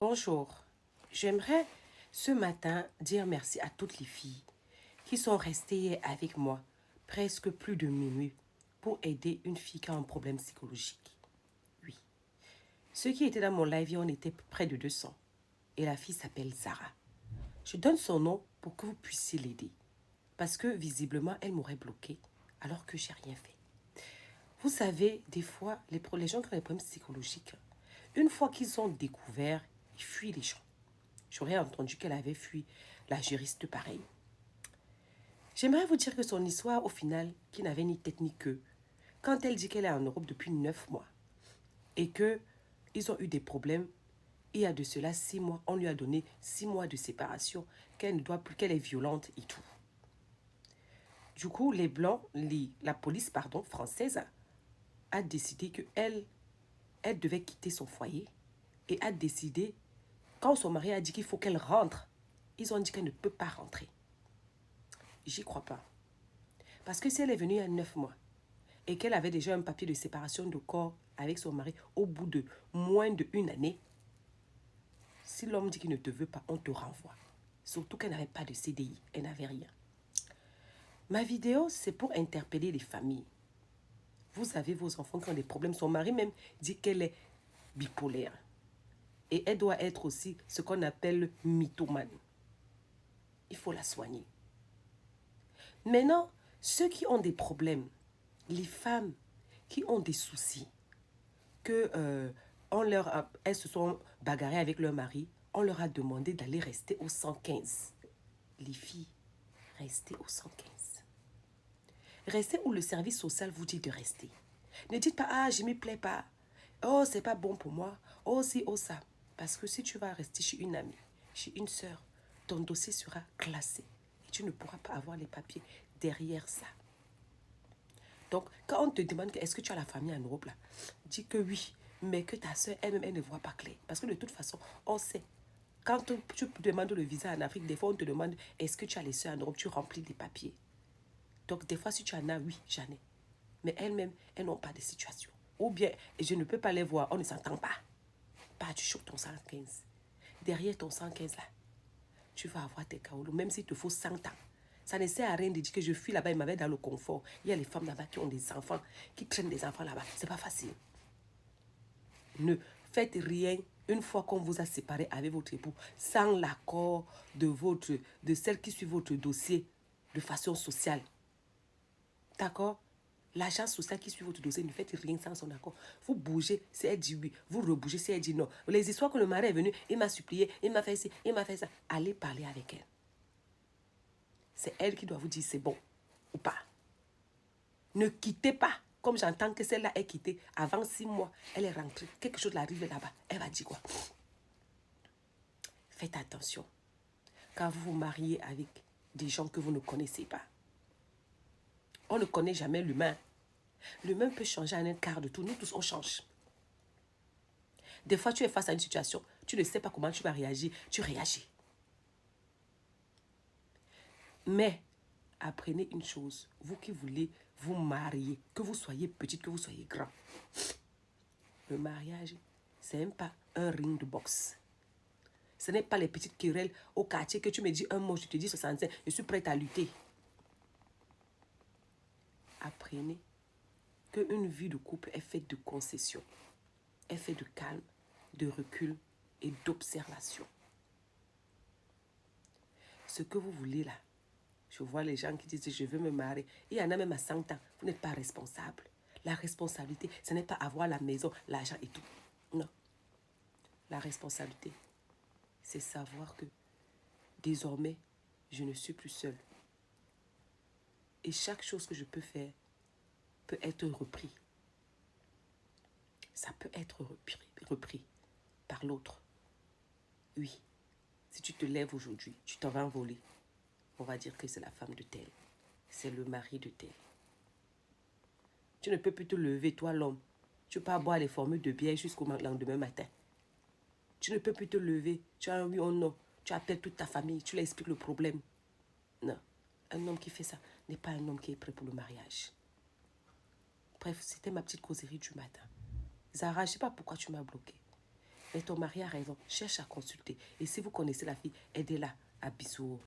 Bonjour, j'aimerais ce matin dire merci à toutes les filles qui sont restées avec moi presque plus de minuit pour aider une fille qui a un problème psychologique. Oui, ceux qui étaient dans mon live, on était près de 200 et la fille s'appelle Zara. Je donne son nom pour que vous puissiez l'aider parce que visiblement elle m'aurait bloqué alors que j'ai rien fait. Vous savez, des fois, les gens qui ont des problèmes psychologiques, une fois qu'ils ont découvert, ils fuient les gens. J'aurais entendu qu'elle avait fui la juriste pareil. J'aimerais vous dire que son histoire, au final, qui n'avait ni tête ni queue, quand elle dit qu'elle est en Europe depuis 9 mois et qu'ils ont eu des problèmes, il y a de cela 6 mois, on lui a donné 6 mois de séparation, qu'elle ne doit plus, qu'elle est violente et tout. Du coup, les Blancs, la police française a décidé qu'elle elle devait quitter son foyer et a décidé, quand son mari a dit qu'il faut qu'elle rentre, ils ont dit qu'elle ne peut pas rentrer. J'y crois pas. Parce que si elle est venue il y a 9 mois et qu'elle avait déjà un papier de séparation de corps avec son mari au bout de moins d'1 année, si l'homme dit qu'il ne te veut pas, on te renvoie. Surtout qu'elle n'avait pas de CDI, elle n'avait rien. Ma vidéo, c'est pour interpeller les familles. Vous avez vos enfants qui ont des problèmes. Son mari même dit qu'elle est bipolaire. Et elle doit être aussi ce qu'on appelle mythomane. Il faut la soigner. Maintenant, ceux qui ont des problèmes, les femmes qui ont des soucis, elles se sont bagarrées avec leur mari, on leur a demandé d'aller rester au 115. Les filles, restez au 115. Restez où le service social vous dit de rester. Ne dites pas, ah, je ne m'y plais pas. Oh, c'est pas bon pour moi. Oh, si, oh, ça. Parce que si tu vas rester chez une amie, chez une sœur, ton dossier sera classé. Et tu ne pourras pas avoir les papiers derrière ça. Donc, quand on te demande est-ce que tu as la famille en Europe, là, dis que oui, mais que ta soeur elle-même, elle ne voit pas clair. Parce que de toute façon, on sait. Quand tu demandes le visa en Afrique, des fois, on te demande est-ce que tu as les soeurs en Europe, tu remplis des papiers. Donc, des fois, si tu en as, oui, j'en ai. Mais elles-mêmes, elles n'ont pas de situation. Ou bien, je ne peux pas les voir, on ne s'entend pas. Pas du chaud ton 115. Derrière ton 115 là, tu vas avoir tes kaolos, même s'il te faut 100 ans. Ça ne sert à rien de dire que je fuis là-bas, il m'avait dans le confort. Il y a les femmes là-bas qui ont des enfants, qui traînent des enfants là-bas. C'est pas facile. Ne faites rien une fois qu'on vous a séparé avec votre époux, sans l'accord de celle qui suit votre dossier de façon sociale. D'accord? L'agence sociale qui suit votre dossier, ne faites rien sans son accord. Vous bougez si elle dit oui, vous rebougez si elle dit non. Les histoires que le mari est venu, il m'a supplié, il m'a fait ci, il m'a fait ça. Allez parler avec elle. C'est elle qui doit vous dire c'est bon ou pas. Ne quittez pas. Comme j'entends que celle-là est quittée, avant 6 mois, elle est rentrée. Quelque chose l'arrive là-bas. Elle va dire quoi? Faites attention. Quand vous vous mariez avec des gens que vous ne connaissez pas, on ne connaît jamais l'humain. L'humain peut changer en un quart de tour. Nous tous, on change. Des fois, tu es face à une situation, tu ne sais pas comment tu vas réagir. Tu réagis. Mais, apprenez une chose. Vous qui voulez vous marier, que vous soyez petite, que vous soyez grand. Le mariage, ce n'est pas un ring de boxe. Ce n'est pas les petites querelles au quartier que tu me dis un mot, je te dis 65, je suis prête à lutter. Apprenez qu'une vie de couple est faite de concessions, est faite de calme, de recul et d'observation. Ce que vous voulez là, je vois les gens qui disent je veux me marier. Il y en a même à 100 ans, vous n'êtes pas responsable. La responsabilité, ce n'est pas avoir la maison, l'argent et tout. Non. La responsabilité, c'est savoir que désormais, je ne suis plus seule. Et chaque chose que je peux faire peut être repris. Ça peut être repris par l'autre. Oui, si tu te lèves aujourd'hui, tu t'en vas envoler. On va dire que c'est la femme de tel. C'est le mari de tel. Tu ne peux plus te lever, toi l'homme. Tu peux pas boire les formules de bière jusqu'au lendemain matin. Tu ne peux plus te lever. Tu as un oui ou non. Tu appelles toute ta famille. Tu leur expliques le problème. Non. Un homme qui fait ça n'est pas un homme qui est prêt pour le mariage. Bref, c'était ma petite causerie du matin. Zara, je ne sais pas pourquoi tu m'as bloqué. Mais ton mari a raison. Cherche à consulter. Et si vous connaissez la fille, aidez-la. À bisous.